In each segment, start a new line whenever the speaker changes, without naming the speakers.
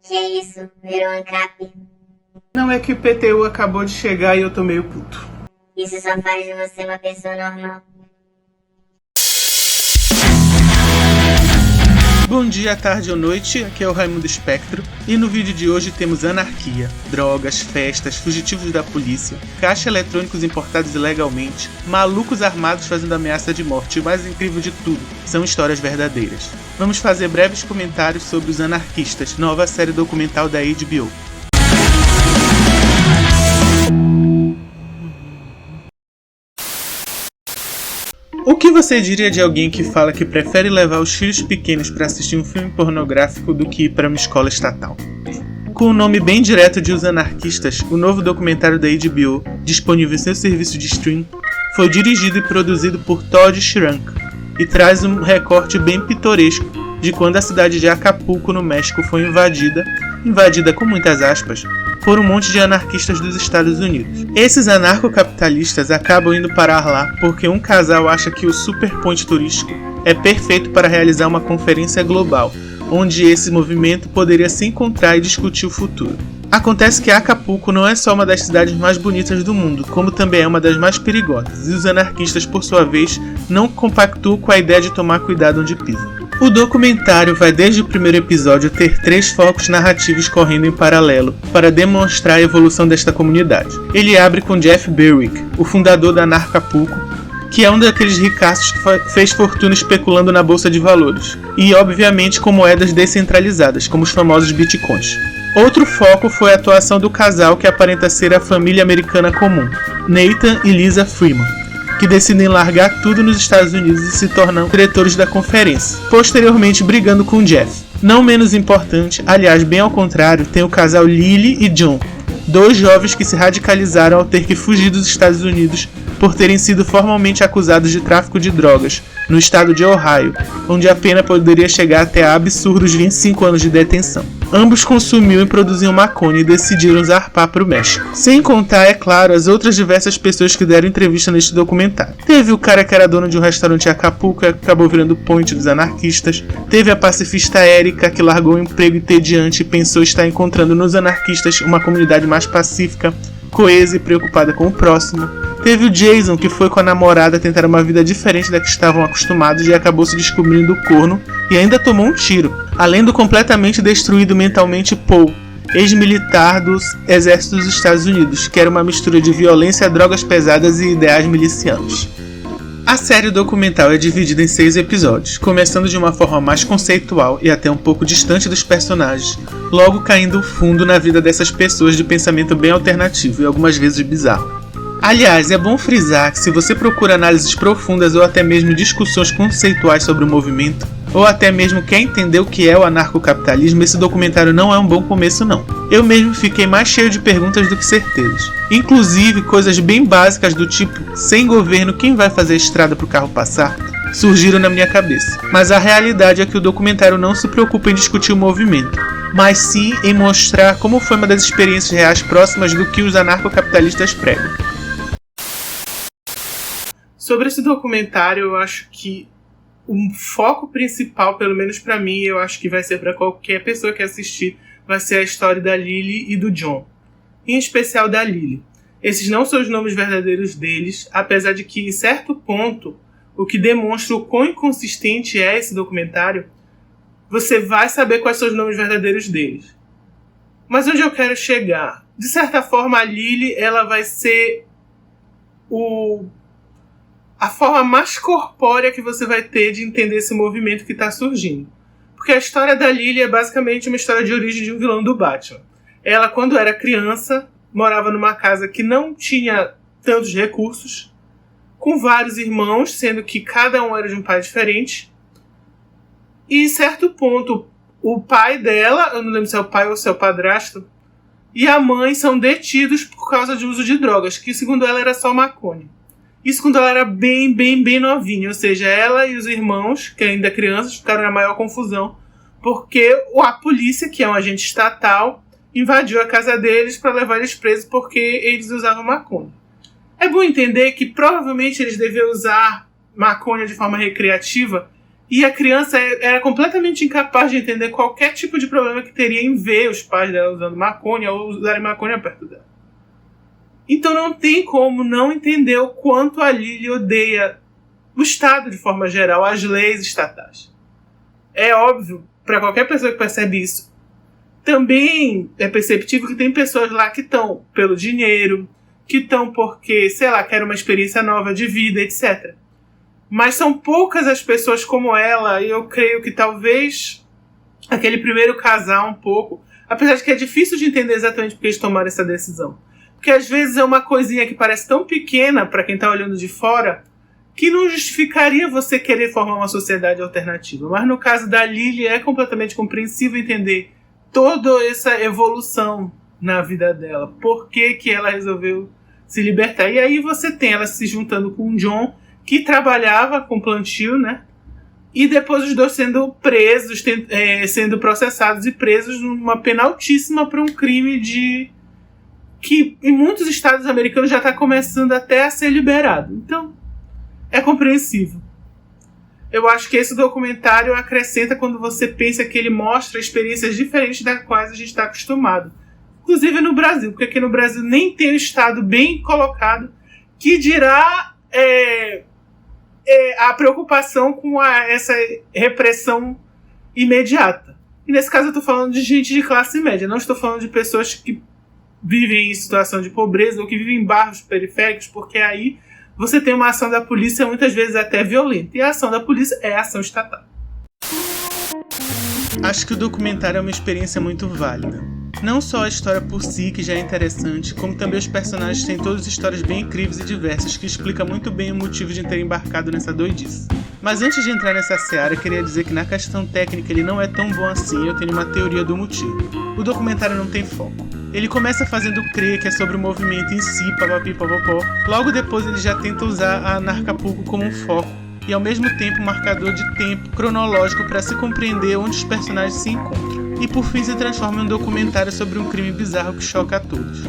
Que isso? Virou ANCAP?
Não, é que o IPTU acabou de chegar e eu tô meio puto.
Isso só faz de você uma pessoa normal.
Bom dia, tarde ou noite, aqui é o Raimundo Espectro e no vídeo de hoje temos anarquia, drogas, festas, fugitivos da polícia, caixa eletrônicos importados ilegalmente, malucos armados fazendo ameaça de morte e o mais incrível de tudo, são histórias verdadeiras. Vamos fazer breves comentários sobre Os Anarquistas, nova série documental da HBO. O que você diria de alguém que fala que prefere levar os filhos pequenos para assistir um filme pornográfico do que ir para uma escola estatal? Com o nome bem direto de Os Anarquistas, o novo documentário da HBO, disponível em seu serviço de stream, foi dirigido e produzido por Todd Schrank e traz um recorte bem pitoresco de quando a cidade de Acapulco, no México, foi invadida com muitas aspas, por um monte de anarquistas dos Estados Unidos. Esses anarcocapitalistas acabam indo parar lá porque um casal acha que o super ponte turístico é perfeito para realizar uma conferência global, onde esse movimento poderia se encontrar e discutir o futuro. Acontece que Acapulco não é só uma das cidades mais bonitas do mundo, como também é uma das mais perigosas, e os anarquistas, por sua vez, não compactuam com a ideia de tomar cuidado onde pisam. O documentário vai desde o primeiro episódio ter 3 focos narrativos correndo em paralelo para demonstrar a evolução desta comunidade. Ele abre com Jeff Berwick, o fundador da Anarcapulco, que é um daqueles ricaços que fez fortuna especulando na bolsa de valores, e obviamente com moedas descentralizadas, como os famosos bitcoins. Outro foco foi a atuação do casal que aparenta ser a família americana comum, Nathan e Lisa Freeman, que decidem largar tudo nos Estados Unidos e se tornam diretores da conferência, posteriormente brigando com Jeff. Não menos importante, aliás bem ao contrário, tem o casal Lily e John, 2 jovens que se radicalizaram ao ter que fugir dos Estados Unidos por terem sido formalmente acusados de tráfico de drogas no estado de Ohio, onde a pena poderia chegar até a absurdos 25 anos de detenção. Ambos consumiam e produziam maconha e decidiram zarpar para o México. Sem contar, é claro, as outras diversas pessoas que deram entrevista neste documentário. Teve o cara que era dono de um restaurante em Acapulco e acabou virando ponte dos anarquistas. Teve a pacifista Érica, que largou um emprego entediante e pensou estar encontrando nos anarquistas uma comunidade mais pacífica, coesa e preocupada com o próximo. Teve o Jason, que foi com a namorada tentar uma vida diferente da que estavam acostumados e acabou se descobrindo corno e ainda tomou um tiro. Além do completamente destruído mentalmente Paul, ex-militar dos exércitos dos Estados Unidos, que era uma mistura de violência, drogas pesadas e ideais milicianos. A série documental é dividida em 6 episódios, começando de uma forma mais conceitual e até um pouco distante dos personagens, logo caindo fundo na vida dessas pessoas de pensamento bem alternativo e algumas vezes bizarro. Aliás, é bom frisar que se você procura análises profundas ou até mesmo discussões conceituais sobre o movimento, ou até mesmo quer entender o que é o anarcocapitalismo, esse documentário não é um bom começo não. Eu mesmo fiquei mais cheio de perguntas do que certezas. Inclusive, coisas bem básicas do tipo, sem governo, quem vai fazer a estrada para o carro passar? Surgiram na minha cabeça. Mas a realidade é que o documentário não se preocupa em discutir o movimento, mas sim em mostrar como foi uma das experiências reais próximas do que os anarcocapitalistas pregam. Sobre esse documentário, eu acho que o foco principal, pelo menos pra mim, eu acho que vai ser pra qualquer pessoa que assistir, vai ser a história da Lily e do John. Em especial da Lily. Esses não são os nomes verdadeiros deles, apesar de que, em certo ponto, o que demonstra o quão inconsistente é esse documentário, você vai saber quais são os nomes verdadeiros deles. Mas onde eu quero chegar? De certa forma, a Lily, ela vai ser a forma mais corpórea que você vai ter de entender esse movimento que está surgindo. Porque a história da Lily é basicamente uma história de origem de um vilão do Batman. Ela, quando era criança, morava numa casa que não tinha tantos recursos, com vários irmãos, sendo que cada um era de um pai diferente. E, em certo ponto, o pai dela, eu não lembro se é o pai ou se é o padrasto, e a mãe são detidos por causa de uso de drogas, que, segundo ela, era só maconha. Isso quando ela era bem novinha, ou seja, ela e os irmãos, que ainda crianças, ficaram na maior confusão, porque a polícia, que é um agente estatal, invadiu a casa deles para levar eles presos porque eles usavam maconha. É bom entender que provavelmente eles deviam usar maconha de forma recreativa E a criança era completamente incapaz de entender qualquer tipo de problema que teria em ver os pais dela usando maconha ou usarem maconha perto dela. Então não tem como não entender o quanto a Lily odeia o Estado de forma geral, as leis estatais. É óbvio, para qualquer pessoa que percebe isso, também é perceptível que tem pessoas lá que estão pelo dinheiro, que estão porque, sei lá, querem uma experiência nova de vida, etc. Mas são poucas as pessoas como ela, e eu creio que talvez aquele primeiro casal um pouco, apesar de que é difícil de entender exatamente porque eles tomaram essa decisão. Porque às vezes é uma coisinha que parece tão pequena para quem está olhando de fora, que não justificaria você querer formar uma sociedade alternativa. Mas no caso da Lily é completamente compreensível entender toda essa evolução na vida dela. Por que ela resolveu se libertar. E aí você tem ela se juntando com o John, que trabalhava com plantio, né? E depois os dois sendo presos, sendo processados e presos numa pena altíssima por um crime que em muitos estados americanos já está começando até a ser liberado. Então, é compreensível. Eu acho que esse documentário acrescenta quando você pensa que ele mostra experiências diferentes das quais a gente está acostumado. Inclusive no Brasil, porque aqui no Brasil nem tem o estado bem colocado que dirá a preocupação com essa repressão imediata. E nesse caso eu estou falando de gente de classe média, não estou falando de pessoas que vivem em situação de pobreza ou que vivem em bairros periféricos, porque aí você tem uma ação da polícia muitas vezes até violenta. E a ação da polícia é a ação estatal.
Acho que o documentário é uma experiência muito válida. Não só a história por si, que já é interessante, como também os personagens têm todas histórias bem incríveis e diversas que explicam muito bem o motivo de ter embarcado nessa doidice. Mas antes de entrar nessa seara, eu queria dizer que na questão técnica ele não é tão bom assim, eu tenho uma teoria do motivo. O documentário não tem foco. Ele começa fazendo crer que é sobre o movimento em si, papapi, papapó. Logo depois ele já tenta usar a Anarcapulco como um foco, e ao mesmo tempo um marcador de tempo cronológico para se compreender onde os personagens se encontram. E por fim se transforma em um documentário sobre um crime bizarro que choca a todos.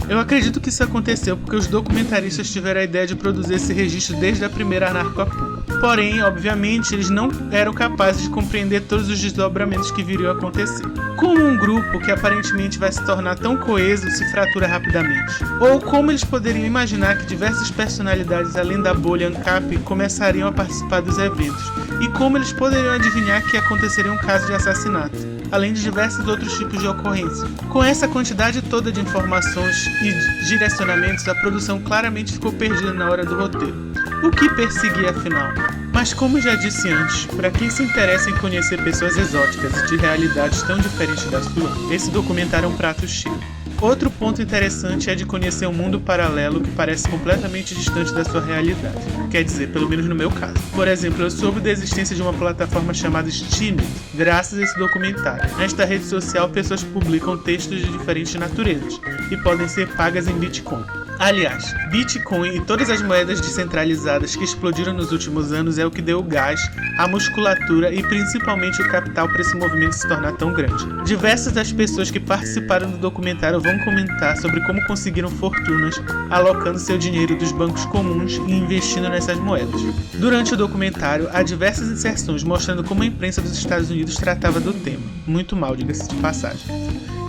Eu acredito que isso aconteceu porque os documentaristas tiveram a ideia de produzir esse registro desde a primeira Anarcapulco. Porém, obviamente, eles não eram capazes de compreender todos os desdobramentos que viriam a acontecer. Como um grupo que aparentemente vai se tornar tão coeso se fratura rapidamente? Ou como eles poderiam imaginar que diversas personalidades além da bolha ANCAP começariam a participar dos eventos? E como eles poderiam adivinhar que aconteceria um caso de assassinato? Além de diversos outros tipos de ocorrência. Com essa quantidade toda de informações e direcionamentos, a produção claramente ficou perdida na hora do roteiro. O que perseguia afinal? Mas como já disse antes, para quem se interessa em conhecer pessoas exóticas e de realidades tão diferentes da sua, esse documentário é um prato cheio. Outro ponto interessante é de conhecer um mundo paralelo que parece completamente distante da sua realidade. Quer dizer, pelo menos no meu caso. Por exemplo, eu soube da existência de uma plataforma chamada Steemit, graças a esse documentário. Nesta rede social, pessoas publicam textos de diferentes naturezas e podem ser pagas em Bitcoin. Aliás, Bitcoin e todas as moedas descentralizadas que explodiram nos últimos anos é o que deu o gás, a musculatura e principalmente o capital para esse movimento se tornar tão grande. Diversas das pessoas que participaram do documentário vão comentar sobre como conseguiram fortunas alocando seu dinheiro dos bancos comuns e investindo nessas moedas. Durante o documentário, há diversas inserções mostrando como a imprensa dos Estados Unidos tratava do tema, muito mal, diga-se de passagem,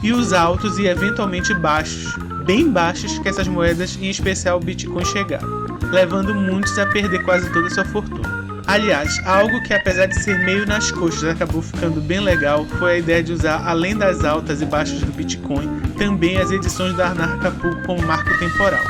e os altos e eventualmente baixos, bem baixos que essas moedas, em especial o Bitcoin, chegaram, levando muitos a perder quase toda a sua fortuna. Aliás, algo que apesar de ser meio nas coxas acabou ficando bem legal foi a ideia de usar, além das altas e baixas do Bitcoin, também as edições da Anarcapulco como marco temporal.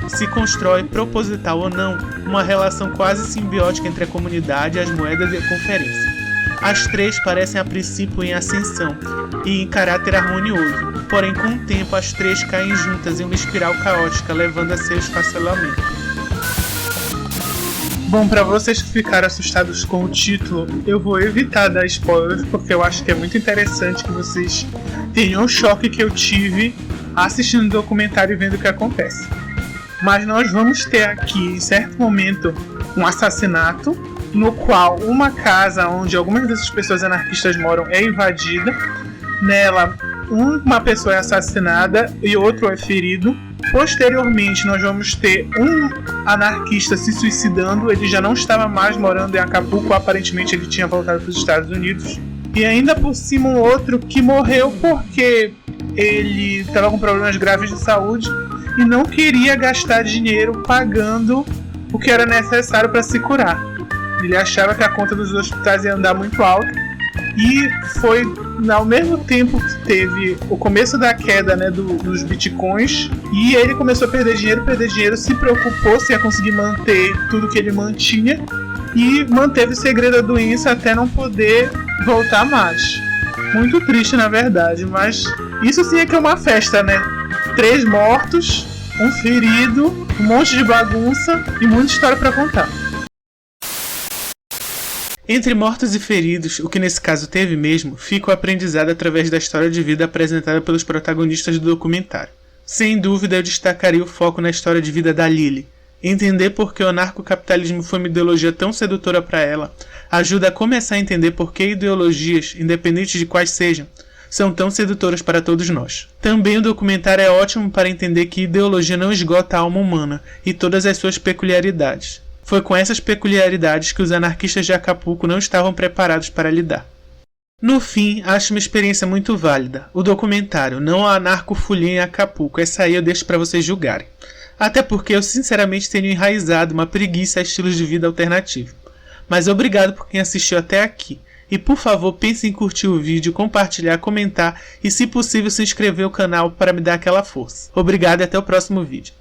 Se constrói, proposital ou não, uma relação quase simbiótica entre a comunidade, as moedas e a conferência. As três parecem a princípio em ascensão e em caráter harmonioso, porém com o tempo as três caem juntas em uma espiral caótica, levando a seu esfacelamento.
Bom, para vocês que ficaram assustados com o título, eu vou evitar dar spoilers, porque eu acho que é muito interessante que vocês tenham o choque que eu tive assistindo o documentário e vendo o que acontece. Mas nós vamos ter aqui, em certo momento, um assassinato, no qual uma casa onde algumas dessas pessoas anarquistas moram é invadida. Nela, uma pessoa é assassinada e outro é ferido. Posteriormente, nós vamos ter um anarquista se suicidando. Ele já não estava mais morando em Acapulco, aparentemente ele tinha voltado para os Estados Unidos. E ainda por cima um outro que morreu porque ele estava com problemas graves de saúde e não queria gastar dinheiro pagando o que era necessário para se curar. Ele achava que a conta dos hospitais ia andar muito alta. E foi ao mesmo tempo que teve o começo da queda, né, dos bitcoins. E ele começou a perder dinheiro, se preocupou se ia conseguir manter tudo que ele mantinha. E manteve o segredo da doença até não poder voltar mais. Muito triste, na verdade, mas isso sim é que é uma festa, né? 3 mortos, um ferido, um monte de bagunça e muita história pra contar. Entre mortos e feridos, o que nesse caso teve mesmo, fica o aprendizado através da história de vida apresentada pelos protagonistas do documentário. Sem dúvida, eu destacaria o foco na história de vida da Lily. Entender por que o anarcocapitalismo foi uma ideologia tão sedutora para ela ajuda a começar a entender por que ideologias, independentes de quais sejam, são tão sedutoras para todos nós. Também o documentário é ótimo para entender que ideologia não esgota a alma humana e todas as suas peculiaridades. Foi com essas peculiaridades que os anarquistas de Acapulco não estavam preparados para lidar. No fim, acho uma experiência muito válida. O documentário, não a anarcofolia em Acapulco, essa aí eu deixo para vocês julgarem. Até porque eu sinceramente tenho enraizado uma preguiça a estilos de vida alternativo. Mas obrigado por quem assistiu até aqui. E por favor pense em curtir o vídeo, compartilhar, comentar e se possível se inscrever no canal para me dar aquela força. Obrigado e até o próximo vídeo.